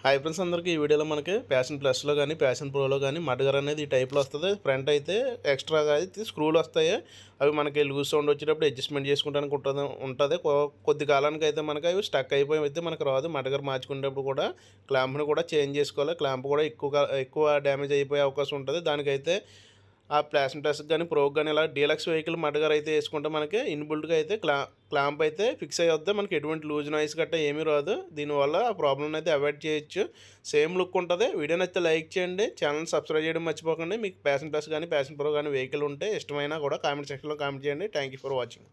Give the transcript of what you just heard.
Hi friends అందరికీ ఈ వీడియోలో మనకి ప్యాషన్ ప్లస్లో కానీ ప్యాషన్ ప్రోలో కానీ మడ్గర్ అనేది ఈ టైప్లో వస్తుంది. ఫ్రంట్ అయితే ఎక్స్ట్రాగా అయితే స్క్రూలు వస్తాయి. అవి మనకి లూజ్ సౌండ్ వచ్చేటప్పుడు అడ్జస్ట్మెంట్ చేసుకోవడానికి ఉంటుంది. కొద్ది కాలానికి అయితే మనకి అవి స్టక్ అయిపోయి అయితే మనకు రాదు. మడ్గర్ మార్చుకునేటప్పుడు కూడా క్లాంప్ని కూడా చేంజ్ చేసుకోవాలి. క్లాంప్ కూడా ఎక్కువ డ్యామేజ్ అయిపోయే అవకాశం ఉంటుంది. దానికైతే ఆ ప్యాషన్ ప్లస్కి కానీ ప్రోకి కానీ ఇలా డీలక్స్ వెహికల్ మడ్గర్ అయితే వేసుకుంటే మనకి ఇన్బుల్ట్గా అయితే క్లాంప్ అయితే ఫిక్స్ అయ్యొద్ది. మనకి ఎటువంటి లూజ్ నాయిస్ గట్రా ఏమీ రాదు. దీనివల్ల ఆ ప్రాబ్లమ్ అయితే అవాయిడ్ చేయొచ్చు. సేమ్ లుక్ ఉంటుంది. వీడియో నచ్చితే లైక్ చేయండి, ఛానల్ సబ్స్క్రైబ్ చేయడం మర్చిపోకండి. మీకు ప్యాషన్ ప్లస్ కానీ ప్యాషన్ ప్రో కానీ వెహికల్ ఉంటే ఇష్టమైనా కూడా కామెంట్ సెక్షన్లో కామెంట్ చేయండి. Thank you for watching.